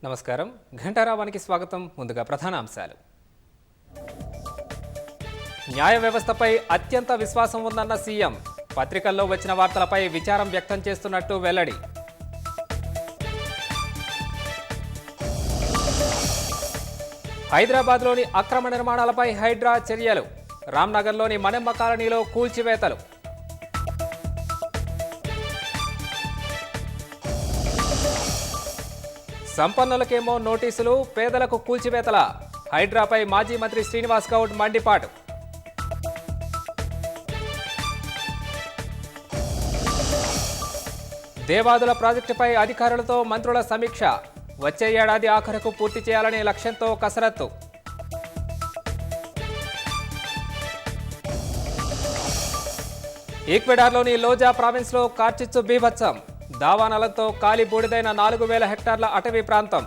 నమస్కారం ఘంటారావానికి స్వాగతం. ముందుగా ప్రధాన అంశాలు. న్యాయ వ్యవస్థపై అత్యంత విశ్వాసం ఉందన్న సీఎం. పత్రికల్లో వచ్చిన వార్తలపై విచారం వ్యక్తం చేస్తున్నట్టు వెల్లడి. హైదరాబాద్లోని అక్రమ నిర్మాణాలపై హైడ్రా చర్యలు. రామ్నగర్లోని మణెమ్మ కాలనీలో కూల్చివేతలు. సంపన్నులకేమో నోటీసులు, పేదలకు కూల్చివేతల. హైడ్రాపై మాజీ మంత్రి శ్రీనివాస్ గౌడ్ మండిపాటు. దేవాదుల ప్రాజెక్టుపై అధికారులతో మంత్రుల సమీక్ష. వచ్చే ఏడాది ఆఖరుకు పూర్తి చేయాలనే లక్ష్యంతో కసరత్తు. ఈక్వెడార్లోని లోజా ప్రావిన్స్లో కార్చిచ్చు బీభత్సం. దావానలంతో కాలి బూడిదైన 4000 హెక్టార్ల అటవీ ప్రాంతం.